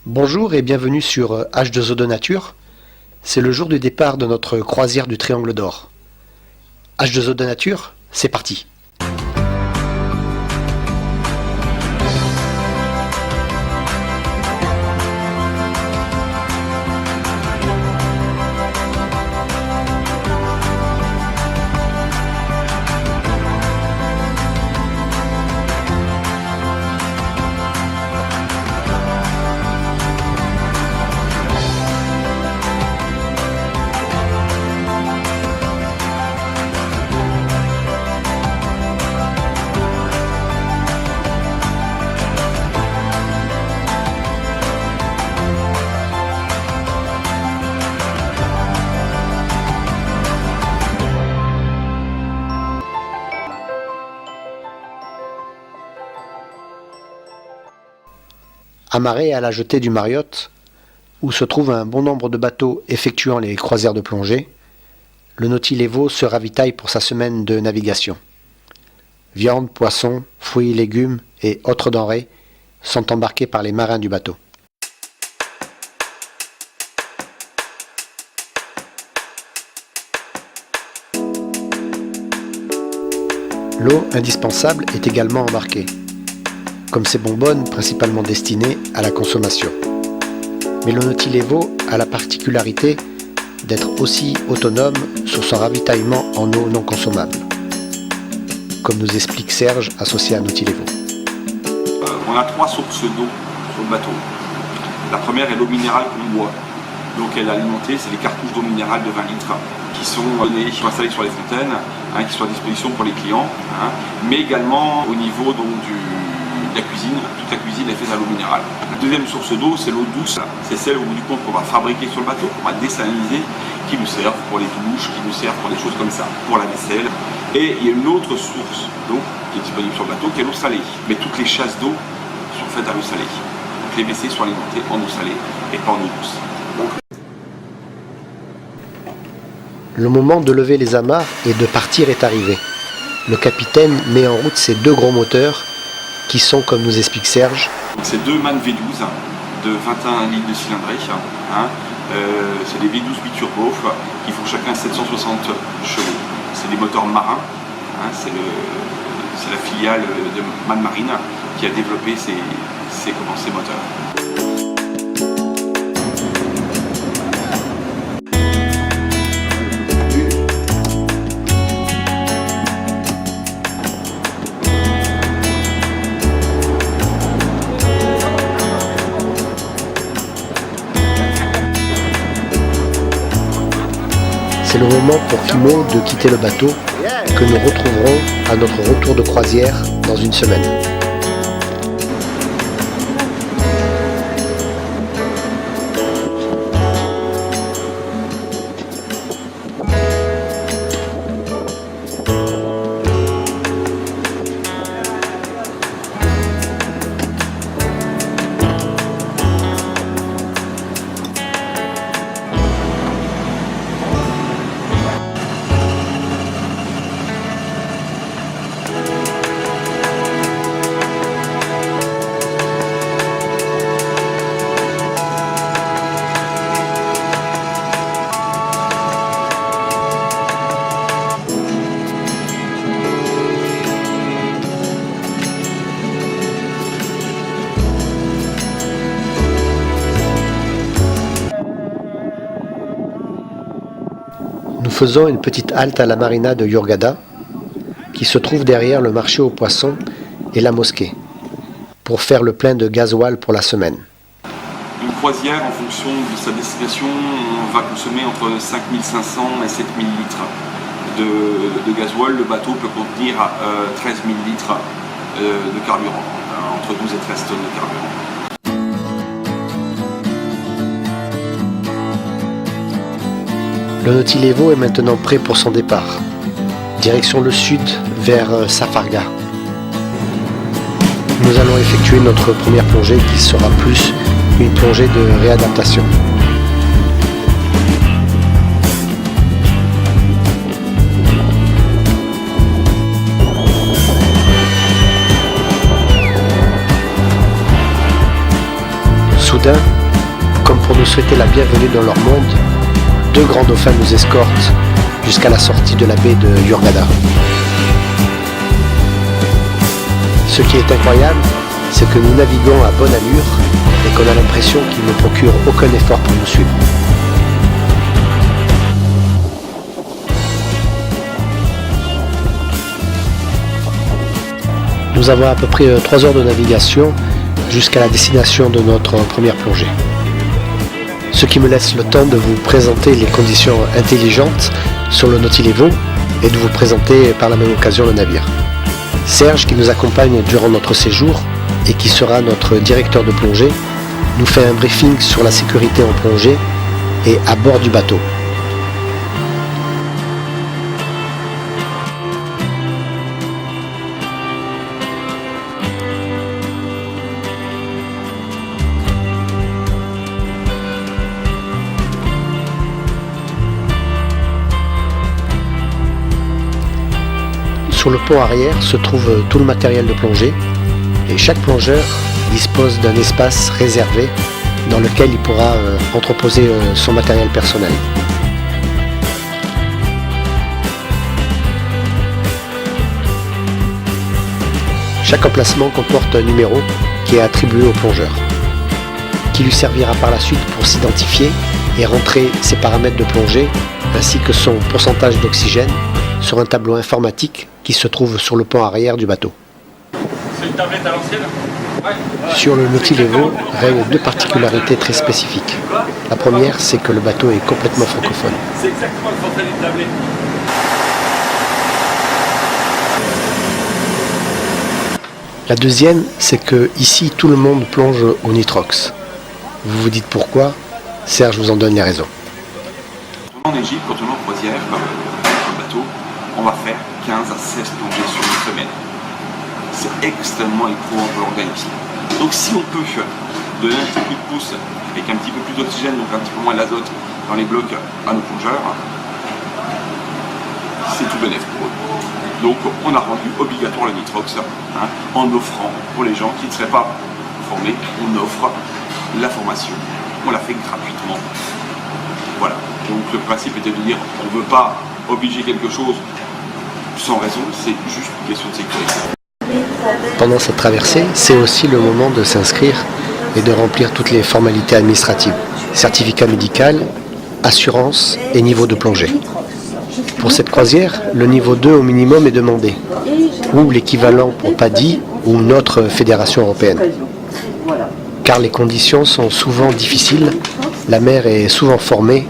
Bonjour et bienvenue sur H2O de Nature. C'est le jour du départ de notre croisière du Triangle d'Or. H2O de Nature, c'est parti. Amarré à la jetée du Marriott, où se trouve un bon nombre de bateaux effectuant les croisières de plongée, le Nautil Evo se ravitaille pour sa semaine de navigation. Viande, poissons, fruits, légumes et autres denrées sont embarqués par les marins du bateau. L'eau indispensable est également embarquée, comme ces bonbonnes principalement destinées à la consommation. Mais le Nautil Evo a la particularité d'être aussi autonome sur son ravitaillement en eau non consommable, comme nous explique Serge, associé à Nautil Evo. On a 3 sources d'eau sur le bateau. La première est l'eau minérale qu'on boit. L'eau qu'elle est alimentée, c'est les cartouches d'eau minérale de 20 litres qui sont installées sur les fontaines, qui sont à disposition pour les clients, mais également au niveau donc, de la cuisine. Toute la cuisine est faite à l'eau minérale. La deuxième source d'eau, c'est l'eau douce. C'est celle au bout du compte qu'on va fabriquer sur le bateau, qu'on va désaliniser, qui nous sert pour les douches, qui nous sert pour des choses comme ça, pour la vaisselle. Et il y a une autre source d'eau qui est disponible sur le bateau, qui est l'eau salée. Mais toutes les chasses d'eau sont faites à l'eau salée. Donc les WC sont alimentés en eau salée et pas en eau douce. Le moment de lever les amarres et de partir est arrivé. Le capitaine met en route ses 2 gros moteurs qui sont, comme nous explique Serge, c'est 2 MAN V12 de 21 litres de cylindrée. C'est des V12 biturbo qui font chacun 760 chevaux. C'est des moteurs marins. C'est la filiale de MAN Marine qui a développé ces moteurs. c'est le moment pour Fimo de quitter le bateau que nous retrouverons à notre retour de croisière dans une semaine. Nous faisons une petite halte à la marina de Hurghada, qui se trouve derrière le marché aux poissons et la mosquée, pour faire le plein de gasoil pour la semaine. Une croisière, en fonction de sa destination, va consommer entre 5500 et 7000 litres de gasoil. Le bateau peut contenir 13 000 litres de carburant, entre 12 et 13 tonnes de carburant. Le Nautil Evo est maintenant prêt pour son départ. Direction le sud, vers Safarga. Nous allons effectuer notre première plongée qui sera plus une plongée de réadaptation. Soudain, comme pour nous souhaiter la bienvenue dans leur monde, deux grands dauphins nous escortent jusqu'à la sortie de la baie de Hurghada. Ce qui est incroyable, c'est que nous naviguons à bonne allure et qu'on a l'impression qu'ils ne procurent aucun effort pour nous suivre. Nous avons à peu près 3 heures de navigation jusqu'à la destination de notre première plongée. Ce qui me laisse le temps de vous présenter les conditions intelligentes sur le Nautil Evo et de vous présenter par la même occasion le navire. Serge, qui nous accompagne durant notre séjour et qui sera notre directeur de plongée, nous fait un briefing sur la sécurité en plongée et à bord du bateau. Sur le pont arrière se trouve tout le matériel de plongée et chaque plongeur dispose d'un espace réservé dans lequel il pourra entreposer son matériel personnel. Chaque emplacement comporte un numéro qui est attribué au plongeur, qui lui servira par la suite pour s'identifier et rentrer ses paramètres de plongée ainsi que son pourcentage d'oxygène sur un tableau informatique qui se trouve sur le pont arrière du bateau. C'est une tablette à l'ancienne ? Sur le Nautil Evo règnent deux particularités très spécifiques. La première, c'est que le bateau est complètement francophone. C'est exactement le français d'une tablette. La deuxième, c'est que ici tout le monde plonge au nitrox. Vous vous dites pourquoi ? Serge vous en donne les raisons. En Égypte, quand on est en croisière, le bateau, on va faire 15 à 16 plongées sur une semaine. C'est extrêmement éprouvant pour l'organisme. Donc si on peut donner un petit coup de pouce avec un petit peu plus d'oxygène, donc un petit peu moins d'azote dans les blocs à nos plongeurs, c'est tout bénéfice pour eux. Donc on a rendu obligatoire le nitrox en offrant pour les gens qui ne seraient pas formés, on offre la formation, on la fait gratuitement. Voilà, donc le principe était de dire on ne veut pas obliger quelque chose sans raison, c'est juste une question de sécurité. Pendant cette traversée, c'est aussi le moment de s'inscrire et de remplir toutes les formalités administratives. Certificat médical, assurance et niveau de plongée. Pour cette croisière, le niveau 2 au minimum est demandé, ou l'équivalent pour PADI ou notre fédération européenne. Car les conditions sont souvent difficiles, la mer est souvent formée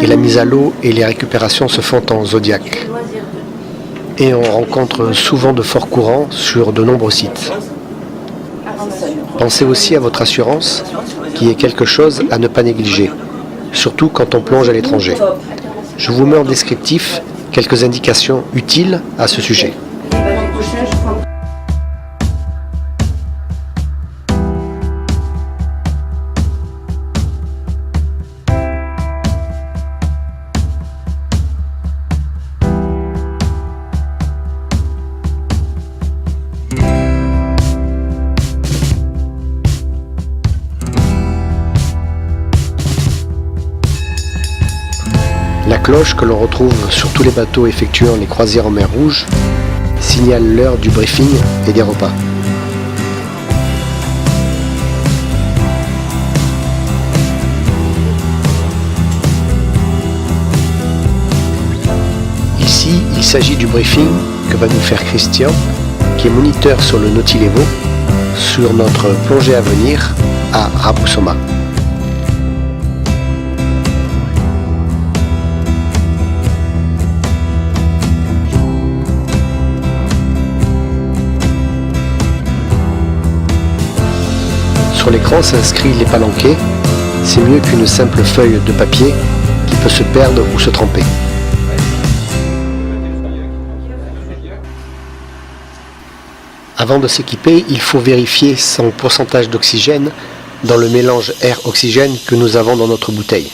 et la mise à l'eau et les récupérations se font en zodiac. Et on rencontre souvent de forts courants sur de nombreux sites. Pensez aussi à votre assurance, qui est quelque chose à ne pas négliger, surtout quand on plonge à l'étranger. Je vous mets en descriptif quelques indications utiles à ce sujet. La cloche que l'on retrouve sur tous les bateaux effectuant les croisières en mer Rouge signale l'heure du briefing et des repas. Ici, il s'agit du briefing que va nous faire Christian, qui est moniteur sur le Nautil Evo, sur notre plongée à venir à Ras Busamah. Sur l'écran s'inscrit les palanquets, c'est mieux qu'une simple feuille de papier qui peut se perdre ou se tremper. Avant de s'équiper, il faut vérifier son pourcentage d'oxygène dans le mélange air-oxygène que nous avons dans notre bouteille.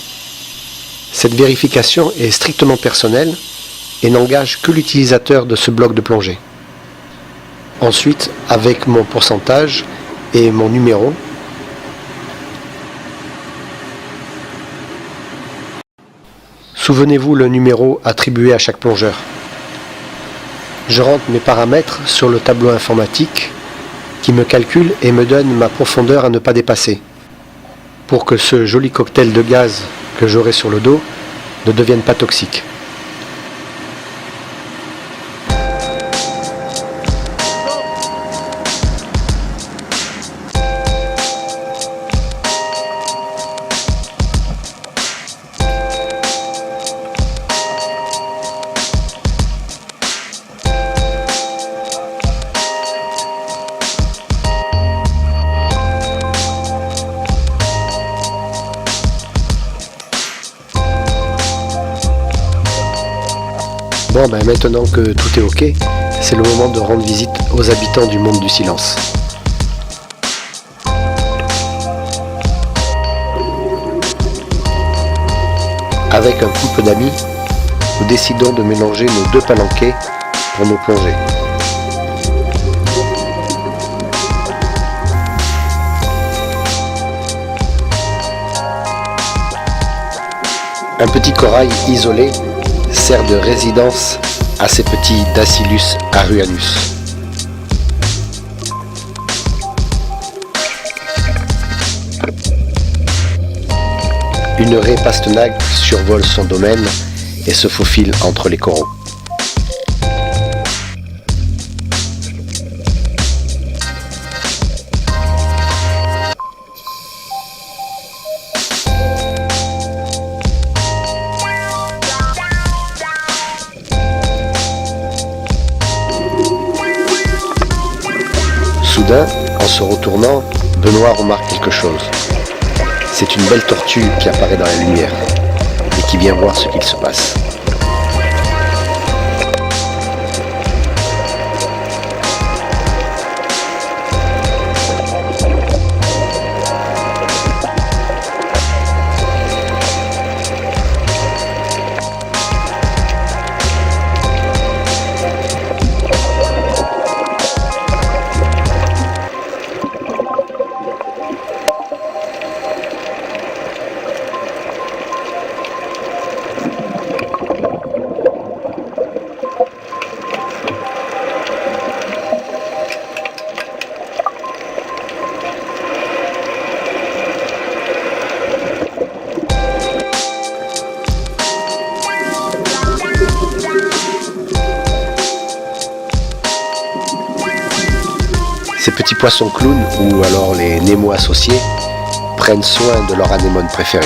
Cette vérification est strictement personnelle et n'engage que l'utilisateur de ce bloc de plongée. Ensuite, avec mon pourcentage et mon numéro, Souvenez-vous le numéro attribué à chaque plongeur. Je rentre mes paramètres sur le tableau informatique qui me calcule et me donne ma profondeur à ne pas dépasser, pour que ce joli cocktail de gaz que j'aurai sur le dos ne devienne pas toxique. Bon, maintenant que tout est ok, c'est le moment de rendre visite aux habitants du monde du silence. Avec un couple d'amis, nous décidons de mélanger nos deux palanquets pour nos plongées. Un petit corail isolé sert de résidence à ces petits Dacylus aruanus. Une raie pastenague survole son domaine et se faufile entre les coraux. Soudain, en se retournant, Benoît remarque quelque chose. C'est une belle tortue qui apparaît dans la lumière et qui vient voir ce qu'il se passe. Ces petits poissons clowns, ou alors les Nemo associés, prennent soin de leur anémone préférée.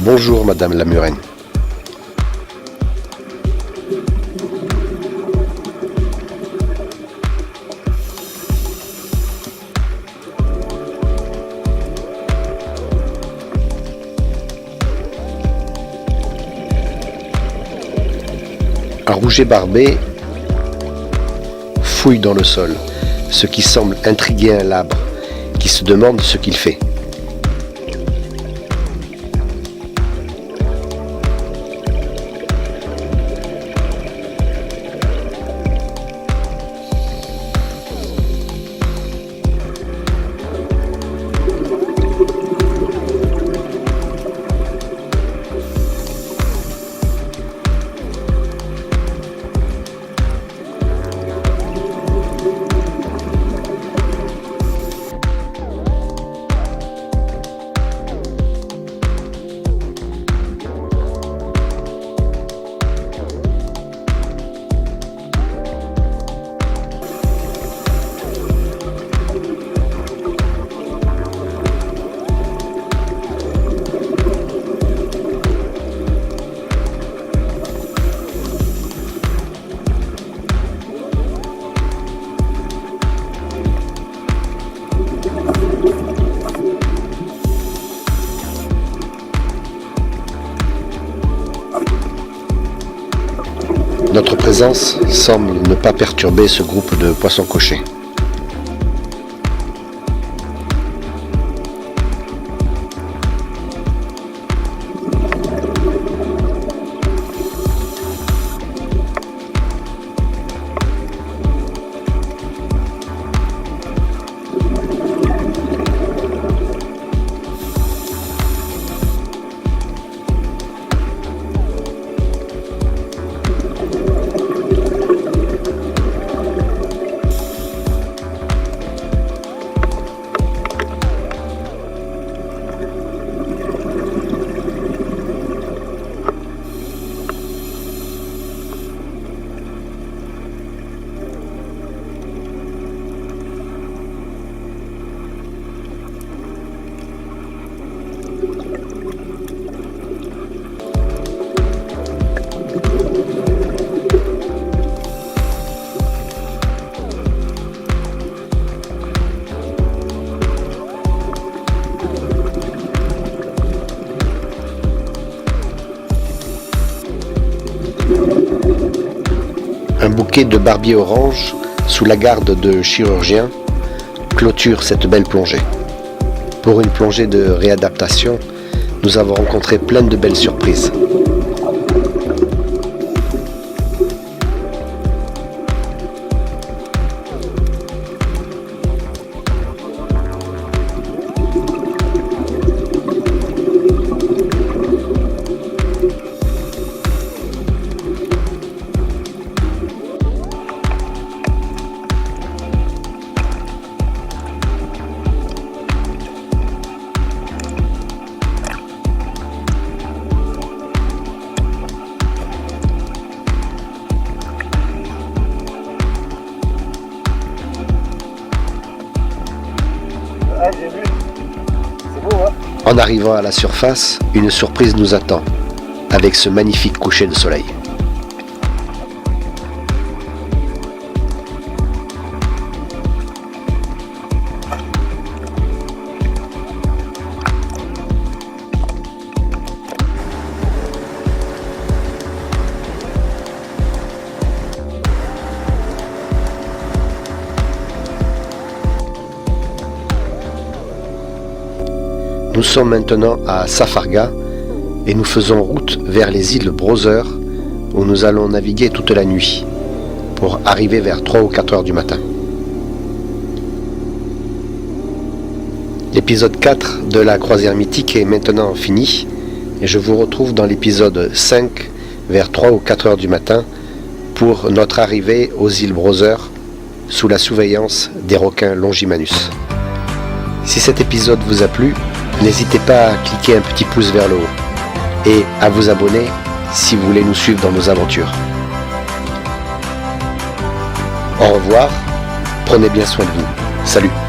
Bonjour Madame la Murène. Un rouget barbé fouille dans le sol, ce qui semble intriguer un labre qui se demande ce qu'il fait. Notre présence semble ne pas perturber ce groupe de poissons cochers. Un bouquet de barbiers orange sous la garde de chirurgiens clôture cette belle plongée. Pour une plongée de réadaptation, nous avons rencontré plein de belles surprises. Ah, j'ai vu. C'est beau, hein? En arrivant à la surface, une surprise nous attend, avec ce magnifique coucher de soleil. Nous sommes maintenant à Safarga et nous faisons route vers les îles Browser où nous allons naviguer toute la nuit pour arriver vers 3 ou 4 heures du matin. L'épisode 4 de la croisière mythique est maintenant fini et je vous retrouve dans l'épisode 5 vers 3 ou 4 heures du matin pour notre arrivée aux îles Browser sous la surveillance des requins Longimanus. Si cet épisode vous a plu, n'hésitez pas à cliquer un petit pouce vers le haut et à vous abonner si vous voulez nous suivre dans nos aventures. Au revoir, prenez bien soin de vous. Salut!